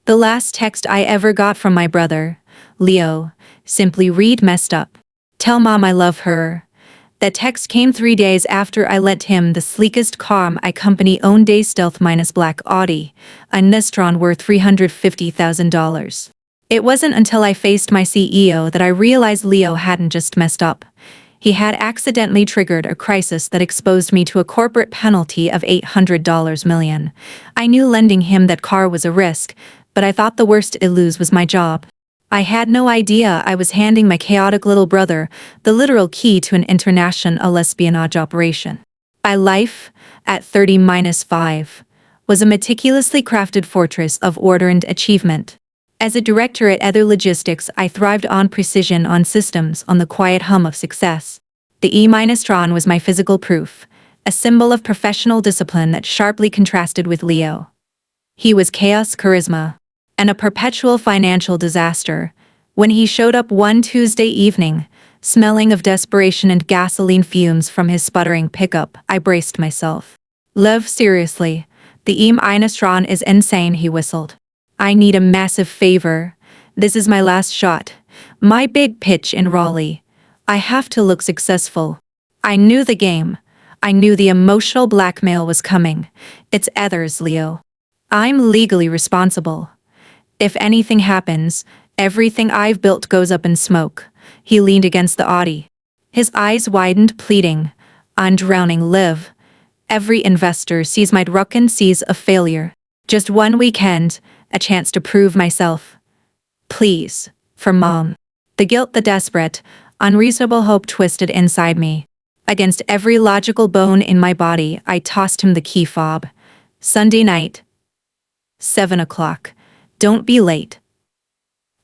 The last text I ever got from my brother, Leo, simply read messed up. Tell mom I love her. That text came 3 days after I lent him the sleekest car my company owned, a stealth minus black Audi, a Nestron worth $350,000. It wasn't until I faced my CEO that I realized Leo hadn't just messed up. He had accidentally triggered a crisis that exposed me to a corporate penalty of $800 million. I knew lending him that car was a risk, but I thought the worst I'd lose was my job. I had no idea I was handing my chaotic little brother the literal key to an international espionage operation. My life, at 30-5, was a meticulously crafted fortress of order and achievement. As a director at Ether Logistics, I thrived on precision, on systems, on the quiet hum of success. The E-Tron was my physical proof, a symbol of professional discipline that sharply contrasted with Leo. He was chaos, charisma, and a perpetual financial disaster. When he showed up one Tuesday evening, smelling of desperation and gasoline fumes from his sputtering pickup, I braced myself. "Liv, seriously, the E-Tron is insane," he whistled. "I need a massive favor. This is my last shot. My big pitch in Raleigh. I have to look successful." I knew the game. I knew the emotional blackmail was coming. "It's Ether's, Leo. I'm legally responsible. If anything happens, everything I've built goes up in smoke." He leaned against the Audi. His eyes widened, pleading, "I'm drowning, Liv. Every investor sees my ruck and sees a failure. Just one weekend, a chance to prove myself. Please, for mom." The guilt, the desperate, unreasonable hope twisted inside me. Against every logical bone in my body, I tossed him the key fob. "Sunday night, 7 o'clock. Don't be late."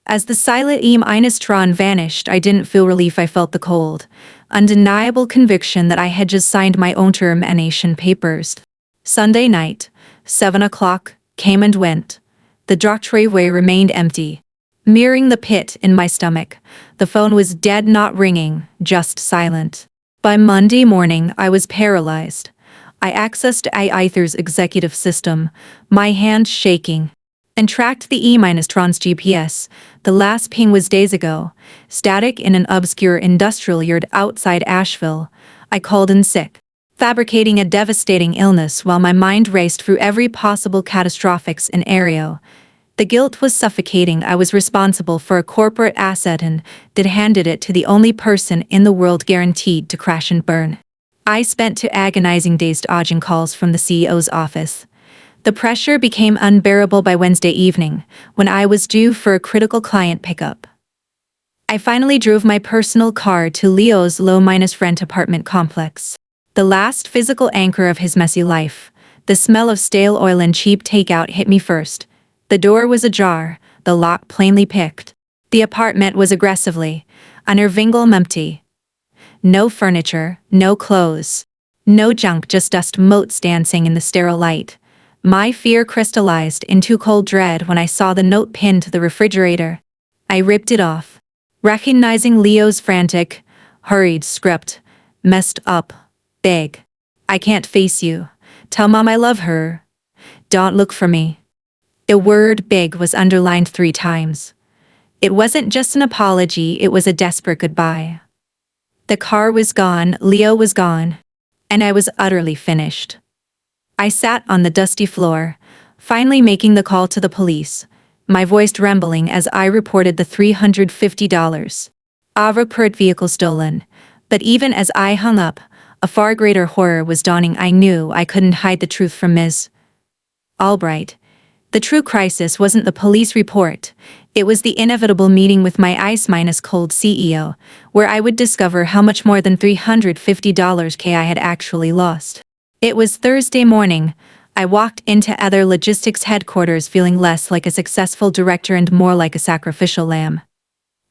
As the silent E-Tron vanished, I didn't feel relief. I felt the cold, undeniable conviction that I had just signed my own termination papers. Sunday night, 7 o'clock, came and went. The driveway remained empty, mirroring the pit in my stomach. The phone was dead, not ringing, just silent. By Monday morning, I was paralyzed. I accessed Ether's executive system, my hand shaking, and tracked the E-Tron's GPS. The last ping was days ago, static in an obscure industrial yard outside Asheville. I called in sick, fabricating a devastating illness while my mind raced through every possible catastrophic scenario. The guilt was suffocating. I was responsible for a corporate asset and had handed it to the only person in the world guaranteed to crash and burn. I spent 2 agonizing days dodging calls from the CEO's office. The pressure became unbearable by Wednesday evening, when I was due for a critical client pickup. I finally drove my personal car to Leo's low-rent apartment complex. The last physical anchor of his messy life, the smell of stale oil and cheap takeout, hit me first. The door was ajar, the lock plainly picked. The apartment was aggressively, unnervingly empty. No furniture, no clothes, no junk, just dust motes dancing in the sterile light. My fear crystallized into cold dread when I saw the note pinned to the refrigerator. I ripped it off, recognizing Leo's frantic, hurried script. "Messed up. Big. I can't face you. Tell mom I love her. Don't look for me." The word "big" was underlined 3 times. It wasn't just an apology, it was a desperate goodbye. The car was gone, Leo was gone, and I was utterly finished. I sat on the dusty floor, finally making the call to the police, my voice trembling as I reported the $350 report vehicle stolen. But even as I hung up, a far greater horror was dawning. I knew I couldn't hide the truth from Ms. Albright. The true crisis wasn't the police report. It was the inevitable meeting with my ice-cold CEO, where I would discover how much more than $350 I had actually lost. It was Thursday morning. I walked into Ether Logistics headquarters feeling less like a successful director and more like a sacrificial lamb.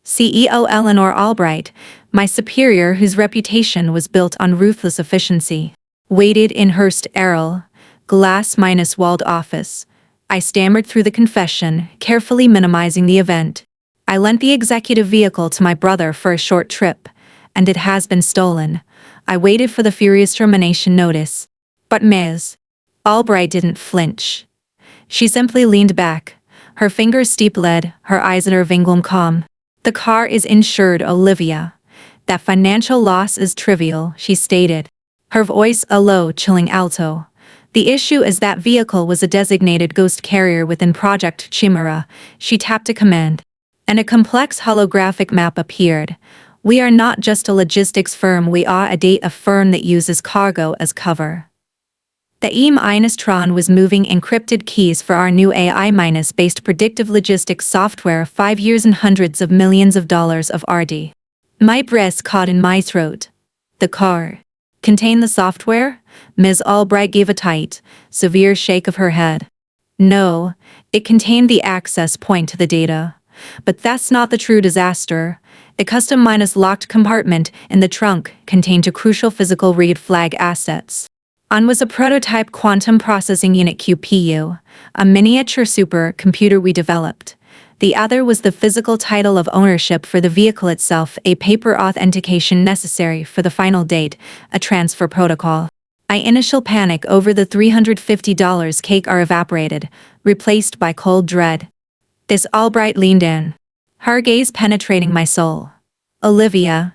CEO Eleanor Albright, my superior whose reputation was built on ruthless efficiency, waited in her sterile, glass-walled office. I stammered through the confession, carefully minimizing the event. "I lent the executive vehicle to my brother for a short trip, and it has been stolen." I waited for the furious termination notice. But Ms. Albright didn't flinch. She simply leaned back, Her fingers steep-led, her eyes nerve-inglim calm. The car is insured, Olivia. That financial loss is trivial, she stated. Her voice a low, chilling alto. The issue is that vehicle was a designated ghost carrier within Project Chimera. She tapped a command, and a complex holographic map appeared. We are not just a logistics firm, we are a data firm that uses cargo as cover. The E-Tron was moving encrypted keys for our new AI-based predictive logistics software, 5 years and hundreds of millions of dollars of R&D. My breath caught in my throat. The car contained the software? Ms. Albright gave a tight, severe shake of her head. No, it contained the access point to the data. But that's not the true disaster. A custom-locked compartment in the trunk contained two crucial physical read flag assets. One was a prototype quantum processing unit QPU, a miniature supercomputer we developed. The other was the physical title of ownership for the vehicle itself, a paper authentication necessary for the final date, a transfer protocol. My initial panic over the $350 cake are evaporated, replaced by cold dread. This Albright leaned in, her gaze penetrating my soul. Olivia,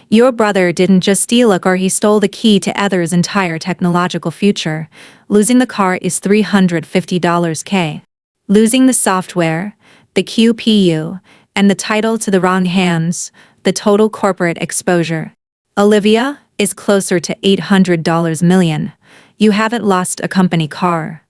your brother didn't just steal a car, he stole the key to Ether's entire technological future. Losing the car is $350 K. Losing the software, the QPU, and the title to the wrong hands, the total corporate exposure, Olivia, is closer to $800 million. You haven't lost a company car.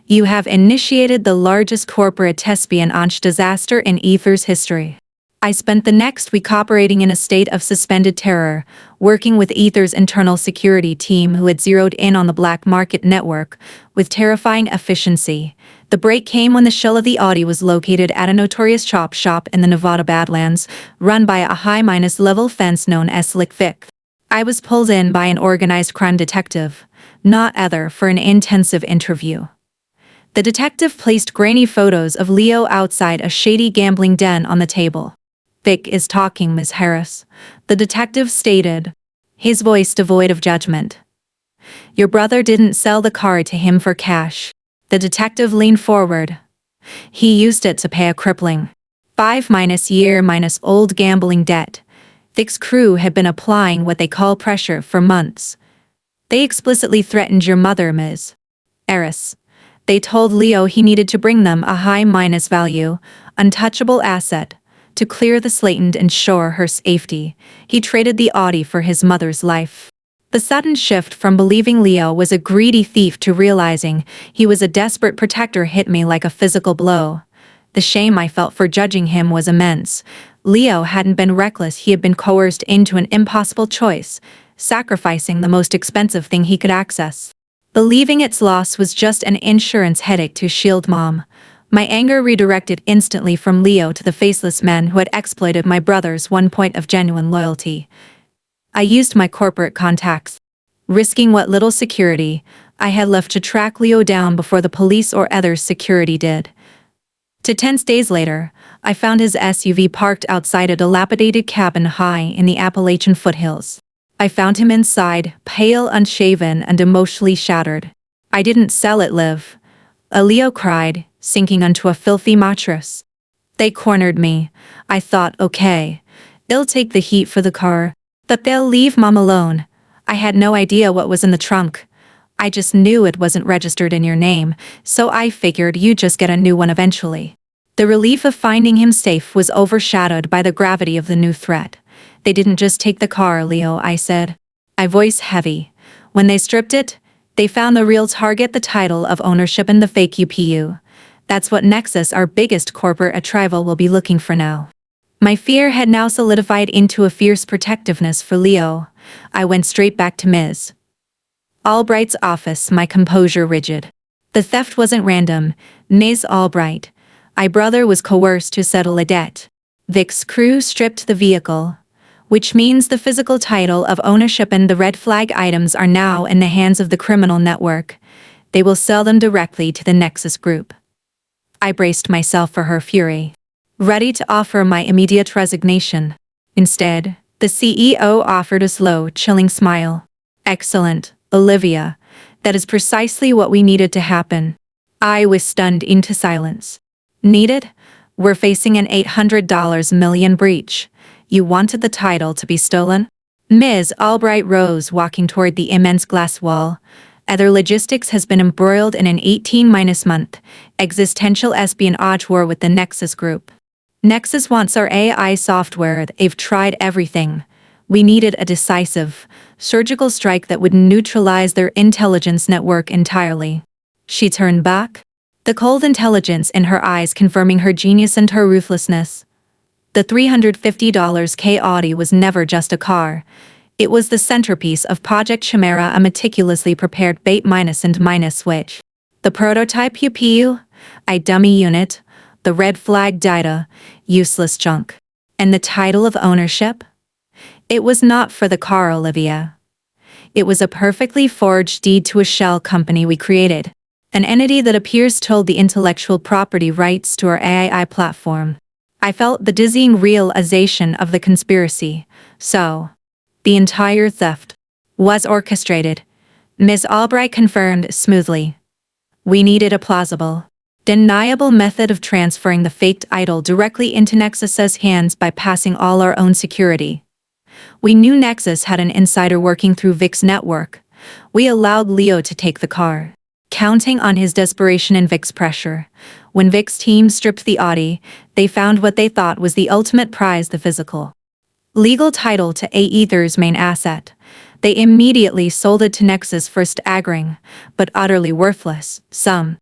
You have initiated the largest corporate espionage disaster in Ether's history. I spent the next week operating in a state of suspended terror, working with Ether's internal security team who had zeroed in on the black market network with terrifying efficiency. The break came when the shell of the Audi was located at a notorious chop shop in the Nevada Badlands, run by a high-level fence known as Slick Vic. I was pulled in by an organized crime detective, not Ether, for an intensive interview. The detective placed grainy photos of Leo outside a shady gambling den on the table. Vic is talking, Miss Harris, the detective stated, his voice devoid of judgment. Your brother didn't sell the car to him for cash. The detective leaned forward. He used it to pay a crippling 5-year-old gambling debt. Vic's crew had been applying what they call pressure for months. They explicitly threatened your mother, Ms. Harris. They told Leo he needed to bring them a high-value, untouchable asset to clear the slate and ensure her safety. He traded the Audi for his mother's life. The sudden shift from believing Leo was a greedy thief to realizing he was a desperate protector hit me like a physical blow. The shame I felt for judging him was immense. Leo hadn't been reckless, he had been coerced into an impossible choice, sacrificing the most expensive thing he could access. Believing its loss was just an insurance headache to shield Mom. My anger redirected instantly from Leo to the faceless men who had exploited my brother's one point of genuine loyalty. I used my corporate contacts, risking what little security I had left to track Leo down before the police or Ether's security did. 10 days later, I found his SUV parked outside a dilapidated cabin high in the Appalachian foothills. I found him inside, pale, unshaven, and emotionally shattered. I didn't sell it, Liv. Leo cried, sinking onto a filthy mattress. They cornered me. I thought, okay, they'll take the heat for the car, but they'll leave Mom alone. I had no idea what was in the trunk. I just knew it wasn't registered in your name, so I figured you'd just get a new one eventually. The relief of finding him safe was overshadowed by the gravity of the new threat. They didn't just take the car, Leo, I said. My voice heavy. When they stripped it, they found the real target, the title of ownership and the fake UPU. That's what Nexus, our biggest corporate rival, will be looking for now. My fear had now solidified into a fierce protectiveness for Leo. I went straight back to Ms. Albright's office, my composure rigid. The theft wasn't random, Ms. Albright. My brother was coerced to settle a debt. Vic's crew stripped the vehicle, which means the physical title of ownership and the red flag items are now in the hands of the criminal network. They will sell them directly to the Nexus Group. I braced myself for her fury, ready to offer my immediate resignation. Instead, the CEO offered a slow, chilling smile. Excellent, Olivia. That is precisely what we needed to happen. I was stunned into silence. Needed? We're facing an $800 million breach. You wanted the title to be stolen? Ms. Albright rose, walking toward the immense glass wall. Other logistics has been embroiled in an 18-month existential espionage war with the Nexus Group. Nexus wants our AI software. They've tried everything. We needed a decisive, surgical strike that would neutralize their intelligence network entirely. She turned back, the cold intelligence in her eyes confirming her genius and her ruthlessness. The $350 K Audi was never just a car. It was the centerpiece of Project Chimera, a meticulously prepared bait and switch. The prototype UPU, a dummy unit, the red flag data, useless junk. And the title of ownership? It was not for the car, Olivia. It was a perfectly forged deed to a shell company we created, an entity that appears to hold the intellectual property rights to our AI platform. I felt the dizzying realization of the conspiracy. So, the entire theft was orchestrated, Ms. Albright confirmed smoothly. We needed a plausible, deniable method of transferring the faked idol directly into Nexus's hands by passing all our own security. We knew Nexus had an insider working through Vic's network. We allowed Leo to take the car, counting on his desperation and Vic's pressure. When Vic's team stripped the Audi, they found what they thought was the ultimate prize: the physical, legal title to Aether's main asset. They immediately sold it to Nexus for a staggering, but utterly worthless, sum.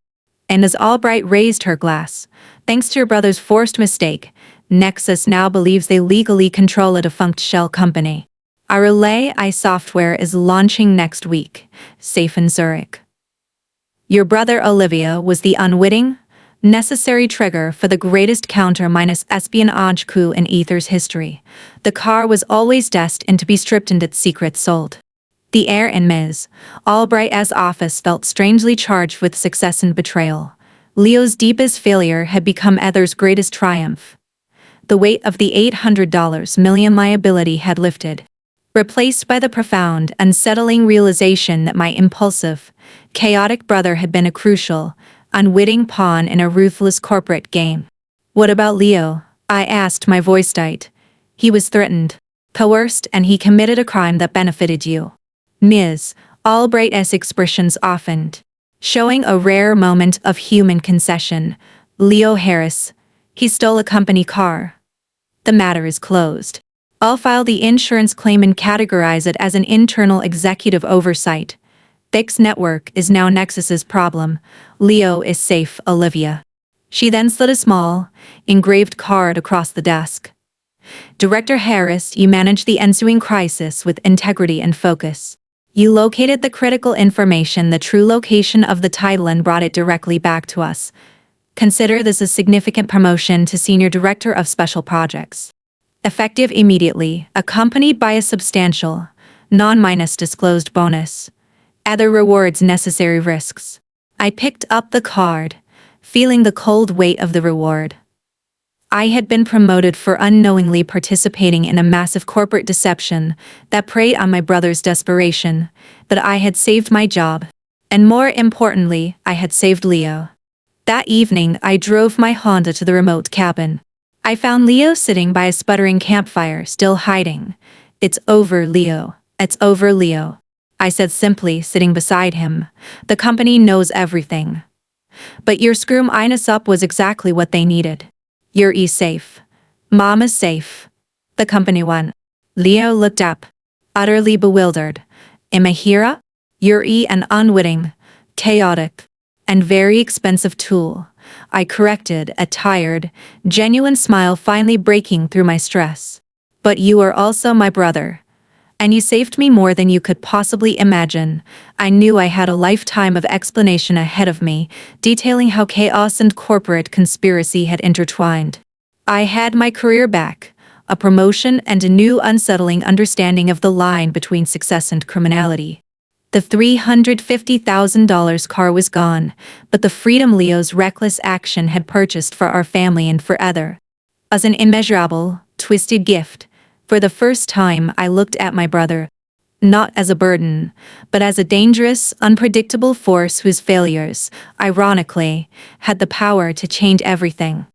And as Albright raised her glass, thanks to your brother's forced mistake, Nexus now believes they legally control a defunct shell company. Our AI software is launching next week, safe in Zurich. Your brother Olivia was the unwitting, necessary trigger for the greatest counter-espionage coup in Aether's history. The car was always destined to be stripped and its secrets sold. The air in Ms. Albright's office felt strangely charged with success and betrayal. Leo's deepest failure had become Aether's greatest triumph. The weight of the $800 million liability had lifted, replaced by the profound, unsettling realization that my impulsive, chaotic brother had been a crucial, unwitting pawn in a ruthless corporate game. What about Leo? I asked, my voice tight. He was threatened, coerced, and he committed a crime that benefited you. Ms. Albright's expressions softened, showing a rare moment of human concession. Leo Harris. He stole a company car. The matter is closed. I'll file the insurance claim and categorize it as an internal executive oversight. Vic's network is now Nexus's problem. Leo is safe, Olivia. She then slid a small, engraved card across the desk. Director Harris, you managed the ensuing crisis with integrity and focus. You located the critical information, the true location of the title, and brought it directly back to us. Consider this a significant promotion to Senior Director of Special Projects. Effective immediately, accompanied by a substantial, non-disclosed bonus. Other rewards, necessary risks. I picked up the card, feeling the cold weight of the reward. I had been promoted for unknowingly participating in a massive corporate deception that preyed on my brother's desperation, but I had saved my job. And more importantly, I had saved Leo. That evening, I drove my Honda to the remote cabin. I found Leo sitting by a sputtering campfire, still hiding. It's over, Leo. It's over, Leo. I said simply, sitting beside him. The company knows everything. But your screw us up was exactly what they needed. You're safe. Mama's safe. The company won. Leo looked up, utterly bewildered. Am I here? You're an unwitting, chaotic, and very expensive tool. I corrected, a tired, genuine smile finally breaking through my stress. But you are also my brother. And you saved me more than you could possibly imagine. I knew I had a lifetime of explanation ahead of me, detailing how chaos and corporate conspiracy had intertwined. I had my career back, a promotion, and a new unsettling understanding of the line between success and criminality. The $350,000 car was gone, but the freedom Leo's reckless action had purchased for our family and for Heather. As an immeasurable, twisted gift, for the first time I looked at my brother. not as a burden, but as a dangerous, unpredictable force whose failures, ironically, had the power to change everything.